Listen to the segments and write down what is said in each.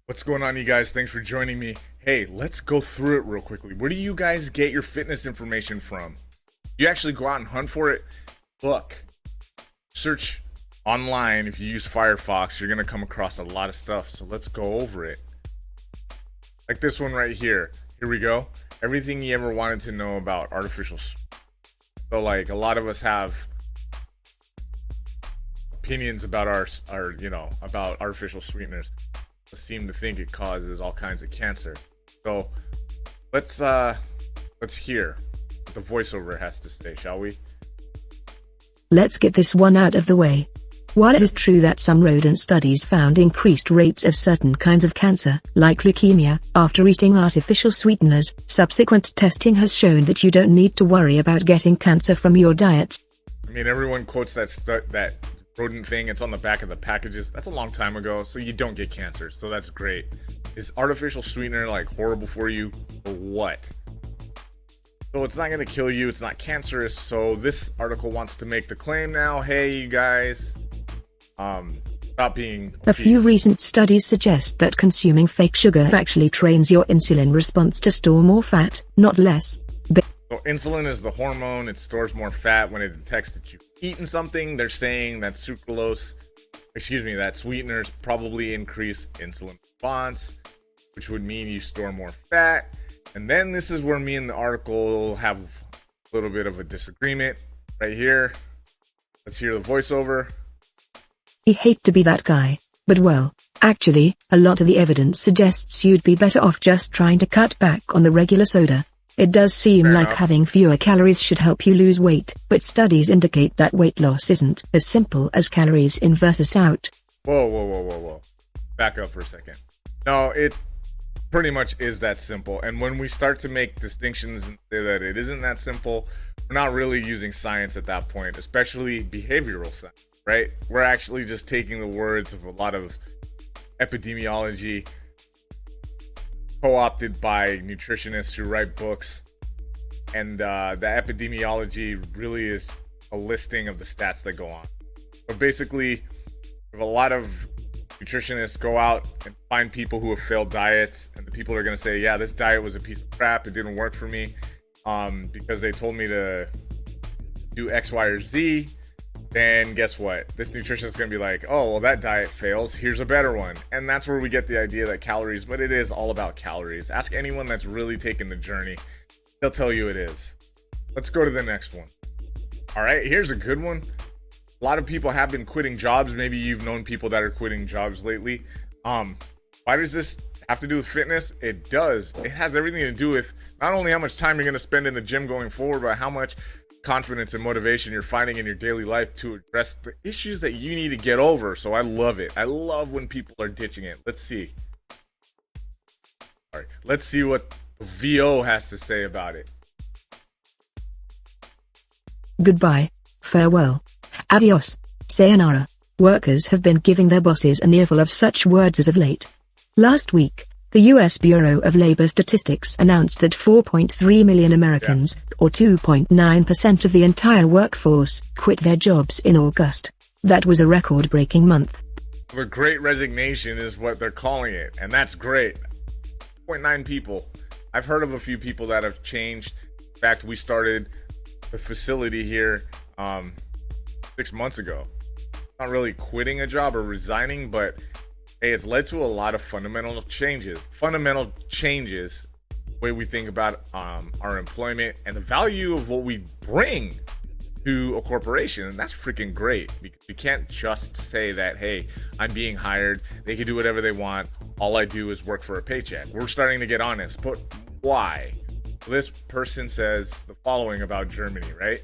What's going on, you guys? Thanks for joining me. Hey, let's go through it real quickly. Where do you guys get your fitness information from? You actually go out and hunt for it? Look, search online. If you use Firefox, you're going to come across a lot of stuff. So let's go over it. Like this one right here. Here we go. Everything you ever wanted to know about artificial. So like a lot of us have opinions about about artificial sweeteners. Seem to think it causes all kinds of cancer. So let's hear what the voiceover has to say, shall we? Let's get this one out of the way. While it is true that some rodent studies found increased rates of certain kinds of cancer, like leukemia, after eating artificial sweeteners, subsequent testing has shown that you don't need to worry about getting cancer from your diets. I mean, everyone quotes that rodent thing. It's on the back of the packages. That's a long time ago, so you don't get cancer, so that's great. Is artificial sweetener like horrible for you or what? So it's not going to kill you, it's not cancerous. So this article wants to make the claim now, hey you guys, stop being a few recent studies suggest that consuming fake sugar actually trains your insulin response to store more fat, not less. So insulin is the hormone. It stores more fat when it detects that you've eaten something. They're saying that that sweeteners probably increase insulin response, which would mean you store more fat. And then this is where me and the article have a little bit of a disagreement right here. Let's hear the voiceover. I hate to be that guy, but well, actually, a lot of the evidence suggests you'd be better off just trying to cut back on the regular soda. It does seem Fair like enough. having fewer calories should help you lose weight, but studies indicate that weight loss isn't as simple as calories in versus out. Whoa. Back up for a second. No, it pretty much is that simple. And when we start to make distinctions and say that it isn't that simple, we're not really using science at that point, especially behavioral science, right? We're actually just taking the words of a lot of epidemiology co-opted by nutritionists who write books, and the epidemiology really is a listing of the stats that go on. So basically, if a lot of nutritionists go out and find people who have failed diets, and the people are going to say, yeah, this diet was a piece of crap, it didn't work for me because they told me to do X, Y, or Z, then guess what? This nutritionist is going to be like, oh, well, that diet fails. Here's a better one. And that's where we get the idea that calories, but it is all about calories. Ask anyone that's really taken the journey. They'll tell you it is. Let's go to the next one. All right, here's a good one. A lot of people have been quitting jobs. Maybe you've known people that are quitting jobs lately. Why does this have to do with fitness? It does. It has everything to do with not only how much time you're going to spend in the gym going forward, but how much confidence and motivation you're finding in your daily life to address the issues that you need to get over. So I love it. I love when people are ditching it. Let's see. All right, let's see what the VO has to say about it. Goodbye, farewell, adios, sayonara. Workers have been giving their bosses an earful of such words as of late. Last week, the U.S. Bureau of Labor Statistics announced that 4.3 million Americans, or 2.9% of the entire workforce, quit their jobs in August. That was a record-breaking month. The Great Resignation is what they're calling it, and that's great. 0.9 people. I've heard of a few people that have changed. In fact, we started the facility here 6 months ago. Not really quitting a job or resigning, but hey, it's led to a lot of fundamental changes. The way we think about our employment and the value of what we bring to a corporation. And that's freaking great, because we can't just say that, hey, I'm being hired, they can do whatever they want, all I do is work for a paycheck. We're starting to get honest. But why? This person says the following about Germany, right?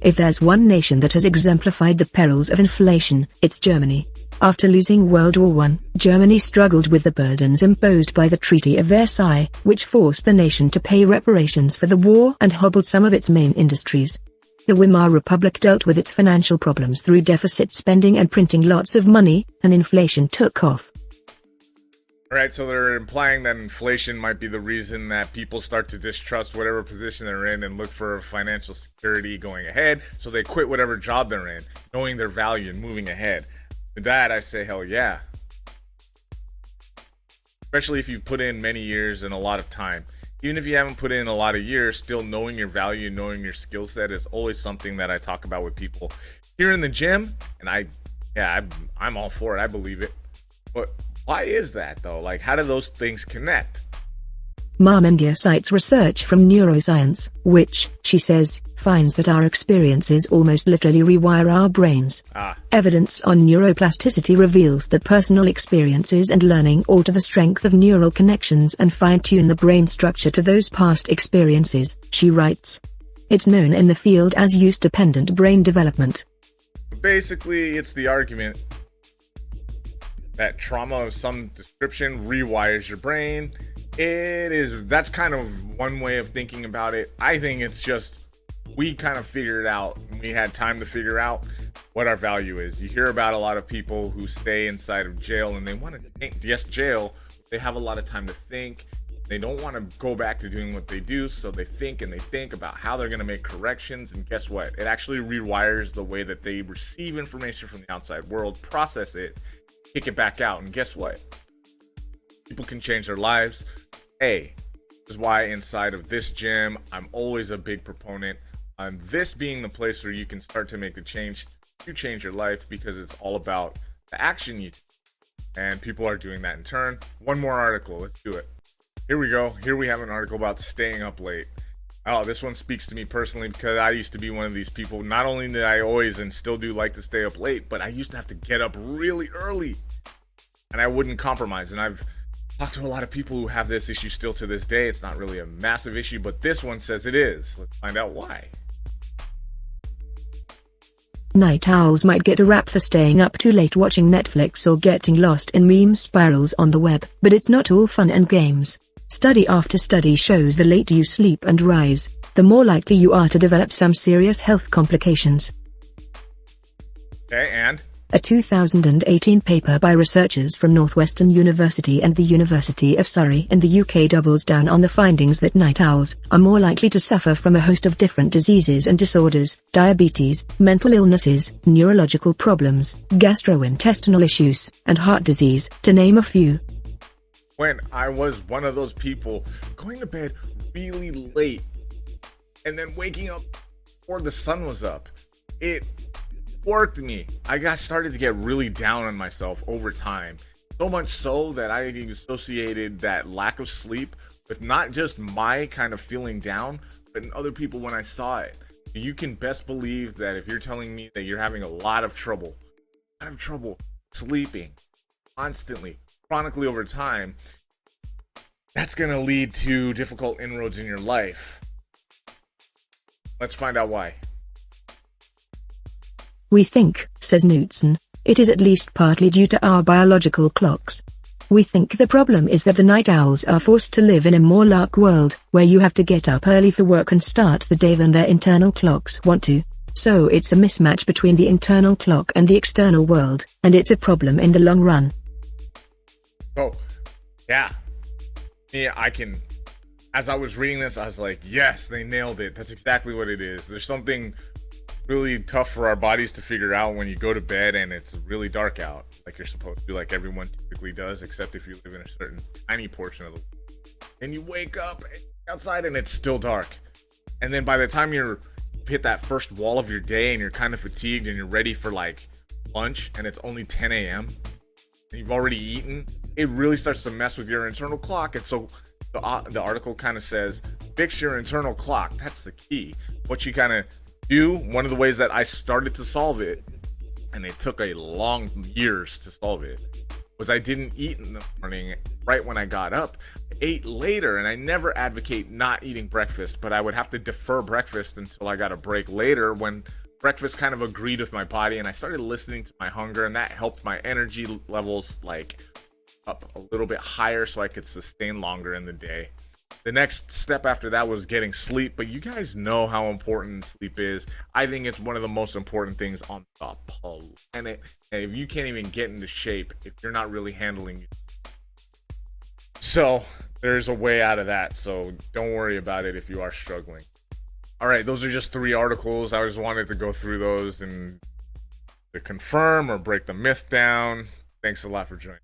If there's one nation that has exemplified the perils of inflation, it's Germany. After losing World War I, Germany struggled with the burdens imposed by the Treaty of Versailles, which forced the nation to pay reparations for the war and hobbled some of its main industries. The Weimar Republic dealt with its financial problems through deficit spending and printing lots of money, and inflation took off. All right, so they're implying that inflation might be the reason that people start to distrust whatever position they're in and look for financial security going ahead, so they quit whatever job they're in, knowing their value and moving ahead. With that, I say hell yeah. especially if you put in many years and a lot of time. Even if you haven't put in a lot of years, still knowing your value, knowing your skill set is always something that I talk about with people here in the gym. And I'm all for it. I believe it. But why is that though? Like, how do those things connect? Mom India cites research from neuroscience, which, she says, finds that our experiences almost literally rewire our brains. Evidence on neuroplasticity reveals that personal experiences and learning alter the strength of neural connections and fine-tune the brain structure to those past experiences, she writes. It's known in the field as use-dependent brain development. Basically, it's the argument that trauma of some description rewires your brain. That's kind of one way of thinking about it. I think it's just, we kind of figured out, we had time to figure out what our value is. You hear about a lot of people who stay inside of jail and they want to think, yes, jail, they have a lot of time to think. They don't want to go back to doing what they do, so they think about how they're going to make corrections, and guess what? It actually rewires the way that they receive information from the outside world, process it, kick it back out, and guess what? People can change their lives. Hey, this is why inside of this gym, I'm always a big proponent on this being the place where you can start to make the change to change your life, because it's all about the action you take. And people are doing that in turn. One more article, let's do it. Here we go. Here we have an article about staying up late. Oh, this one speaks to me personally because I used to be one of these people. Not only did I always and still do like to stay up late, but I used to have to get up really early. And I wouldn't compromise. And I've talked to a lot of people who have this issue still to this day. It's not really a massive issue, but this one says it is. Let's find out why. Night owls might get a rap for staying up too late watching Netflix or getting lost in meme spirals on the web, but it's not all fun and games. Study after study shows the later you sleep and rise, the more likely you are to develop some serious health complications. Okay, and? A 2018 paper by researchers from Northwestern University and the University of Surrey in the UK doubles down on the findings that night owls are more likely to suffer from a host of different diseases and disorders: diabetes, mental illnesses, neurological problems, gastrointestinal issues, and heart disease, to name a few. When I was one of those people going to bed really late and then waking up before the sun was up, it worked me. I started to get really down on myself over time. So much so that I associated that lack of sleep with not just my kind of feeling down, but in other people when I saw it. You can best believe that if you're telling me that you're having a lot of trouble sleeping constantly, chronically over time, that's going to lead to difficult inroads in your life. Let's find out why. We think, says Knudsen, it is at least partly due to our biological clocks. We think the problem is that the night owls are forced to live in a more lark world, where you have to get up early for work and start the day than their internal clocks want to. So it's a mismatch between the internal clock and the external world, and it's a problem in the long run. Oh, yeah. As I was reading this, I was like, yes, they nailed it. That's exactly what it is. There's something really tough for our bodies to figure out when you go to bed and it's really dark out, like you're supposed to, like everyone typically does, except if you live in a certain tiny portion of the world. And you wake up outside and it's still dark. And then by the time you hit that first wall of your day and you're kind of fatigued and you're ready for like lunch and it's only 10 a.m. and you've already eaten, it really starts to mess with your internal clock. And so the article kind of says, fix your internal clock. That's the key. What you kind of do, one of the ways that I started to solve it, and it took a long years to solve it, was I didn't eat in the morning right when I got up. I ate later, and I never advocate not eating breakfast, but I would have to defer breakfast until I got a break later when breakfast kind of agreed with my body, and I started listening to my hunger, and that helped my energy levels like up a little bit higher so I could sustain longer in the day. The next step after that was getting sleep, but you guys know how important sleep is. I think it's one of the most important things on the planet. And if you can't even get into shape, if you're not really handling it. So there's a way out of that. So don't worry about it if you are struggling. All right, those are just 3 articles. I just wanted to go through those and to confirm or break the myth down. Thanks a lot for joining.